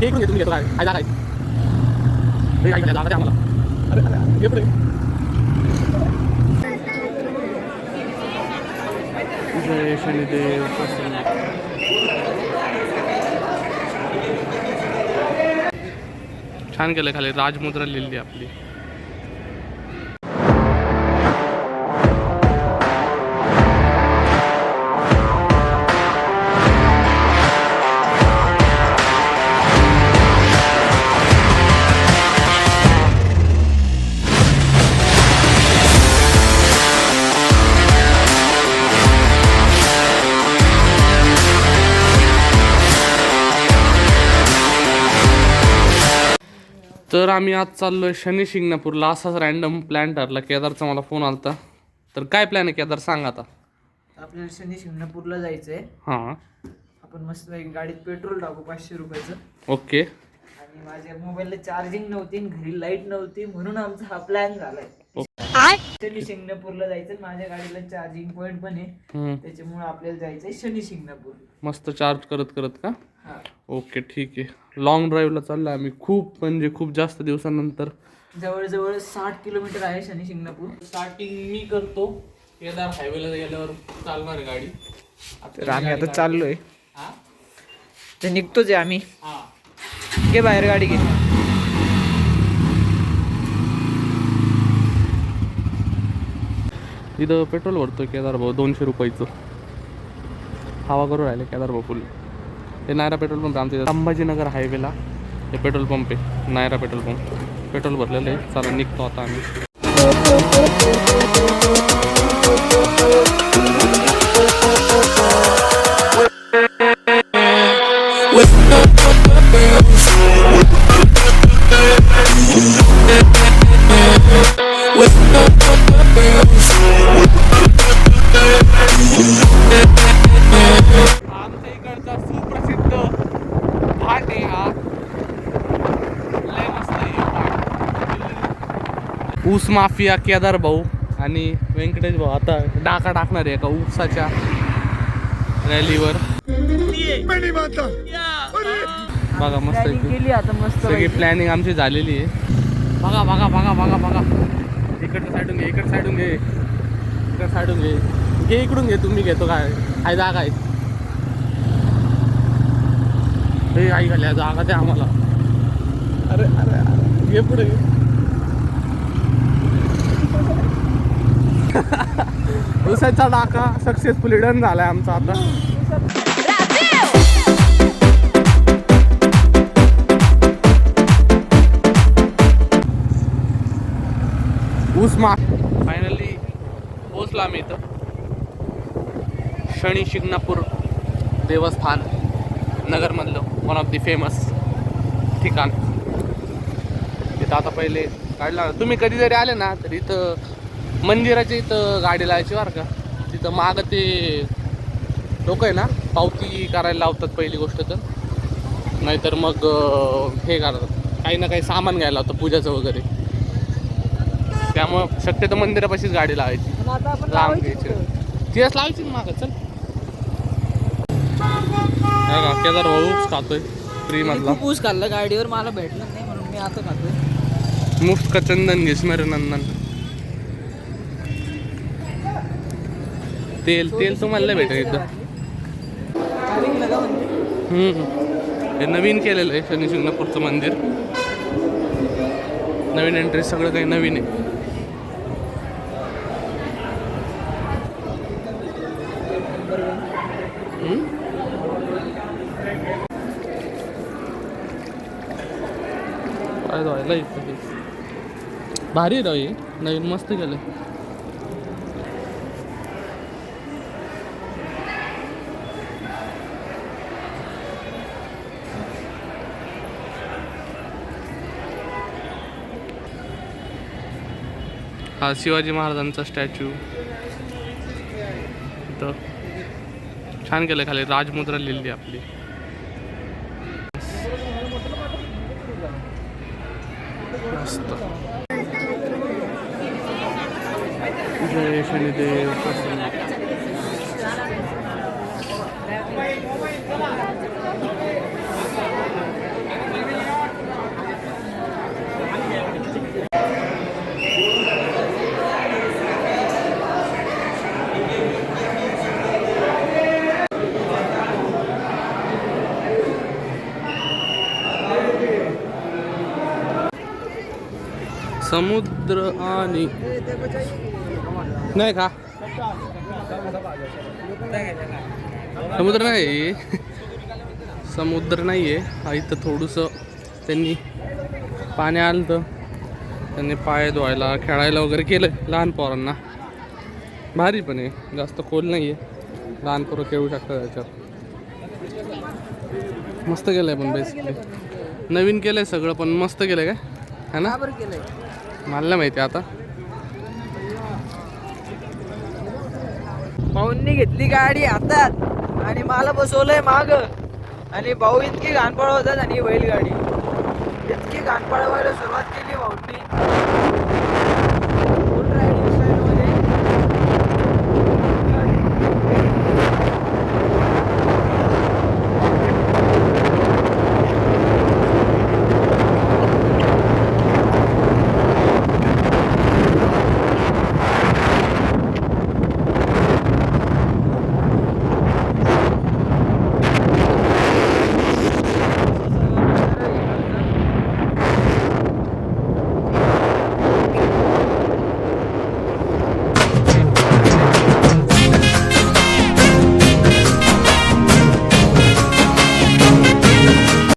हे इकडून घे तुम्ही घेतो काय काय जागा आहे हे काय जागा द्या आम्हाला अरे अरे हे पुढे जय शनिदेव छान केलं खाली राजमुद्रा लिहिली आपली तर आम्ही आज चाललोय शनी शिंगणापूरला असाच रॅन्डम प्लॅन ठरला केदारचा मला फोन आलता तर काय प्लॅन आहे केदार सांग आता आपल्याला शनी शिंगणापूरला जायचंय हां आपण मस्त एक गाडीत पेट्रोल टाकू 500 रुपयाचं ओके आणि माझ्या मोबाईलला चार्जिंग नव्हती आणि घरी लाईट नव्हती म्हणून आमचा हा प्लॅन झालाय शनी शिंगणापूरला जायचं माझ्या गाडीला चार्जिंग पॉइंट पण आहे त्याच्यामुळे आपल्याला जायचंय शनी शिंगणापूर मस्त चार्ज करत करत का हा ओके ठीक आहे लॉंग ड्राईव्हला चाललोय आम्ही खूप म्हणजे खूप जास्त दिवसानंतर जवळजवळ 60 किलोमीटर आहे शनी शिंगणापूर स्टार्टिंग मी करतो केदार हायवेला गेल्यावर चालणार आहे गाडी तर आम्ही आता चाललोय हां तर निघतोच आहे आम्ही हां घे बाहेर गाडी घे इथं पेट्रोल भरतो केदार भाऊ 200 रुपयाचं हवा करून राहिले केदार भाऊ फुल हे नायरा पेट्रोल पंप आमच्या संभाजीनगर हायवेला हे पेट्रोल पंप आहे नायरा पेट्रोल पंप पेट्रोल भरलेलं आहे चला निघतो आता आम्ही आमच्या इकडचा सुप्रसिद्ध घाट आहे हा लय मस्त आहे ऊस माफिया केदार भाऊ आणि व्यंकटेश भाऊ आता डाका टाकणार आहे एका ऊसाच्या रॅलीवर बघा मस्त केली आता मस्त सगळी प्लॅनिंग आमची झालेली आहे बघा बघा बघा बघा बघा इकडच्या साईडून घे इकडच्या साईडून घे इकडच्या साईडून घे घे इकडून घे तुम्ही घेतो काय काय जागा आहे हे आई घाल्या जागा द्या आम्हाला अरे अरे अरे घे पुढे ऊसाचा डाका सक्सेसफुली डन झालाय आमचा आता ऊसमा फायनली पोचला आम्ही इथं शनी शिंगणापूर देवस्थान नगरमधलं वन ऑफ दी फेमस ठिकाण तिथं आता पहिले काढला तुम्ही कधी जरी आले ना तर इथं मंदिराच्या इथं गाडी लावायची बरं का तिथं मागं ते लोक आहे ना पावती करायला लावतात पहिली गोष्ट तर नाहीतर मग हे करतात काही ना काही सामान घ्यायला लावतं पूजाचं वगैरे त्यामुळं शक्यतो मंदिरापाशीच गाडी लावायची लांब घ्यायची तिथंच लावायची ना मागं चल केदार भाऊ ऊस खातोय फ्री मधला खूप ऊस खाल्ला गाडीवर मला भेटलं नाही म्हणून मी आता खातोय मुफ्त का चंदन घे स्मरणंदन तेल तेल तुम्हाला नाही भेटेल इथं हे नवीन केलेलं आहे शनी शिंगणापूरचं मंदिर नवीन एंट्री सगळं काही नवीन आहे भारी राव हे नवीन मस्त केलं हा शिवाजी महाराजांचा स्टॅच्यू इथं छान केलं खाली राजमुद्रा लिहिली आपली मस्त जय शनिदेव समुद्र आणि नाही का समुद्र नाही समुद्र नाही आहे इथं थोडंसं त्यांनी पाणी आलं तर त्यांनी पाय धुवायला खेळायला वगैरे केलं लहान पोरांना भारी पण आहे जास्त खोल नाही आहे लहान पोरं खेळू शकतात त्याच्यात मस्त केलं आहे पण बेसिकली नवीन केलं आहे सगळं पण मस्त केलं आहे काय है ना मला नाही माहिती आता भाऊंनी घेतली गाडी हातात आणि मला बसवलंय माग आणि भाऊ इतकी घाण पळवतात आणि बैलगाडी इतकी घाण पळवायला सुरुवात केली भाऊंनी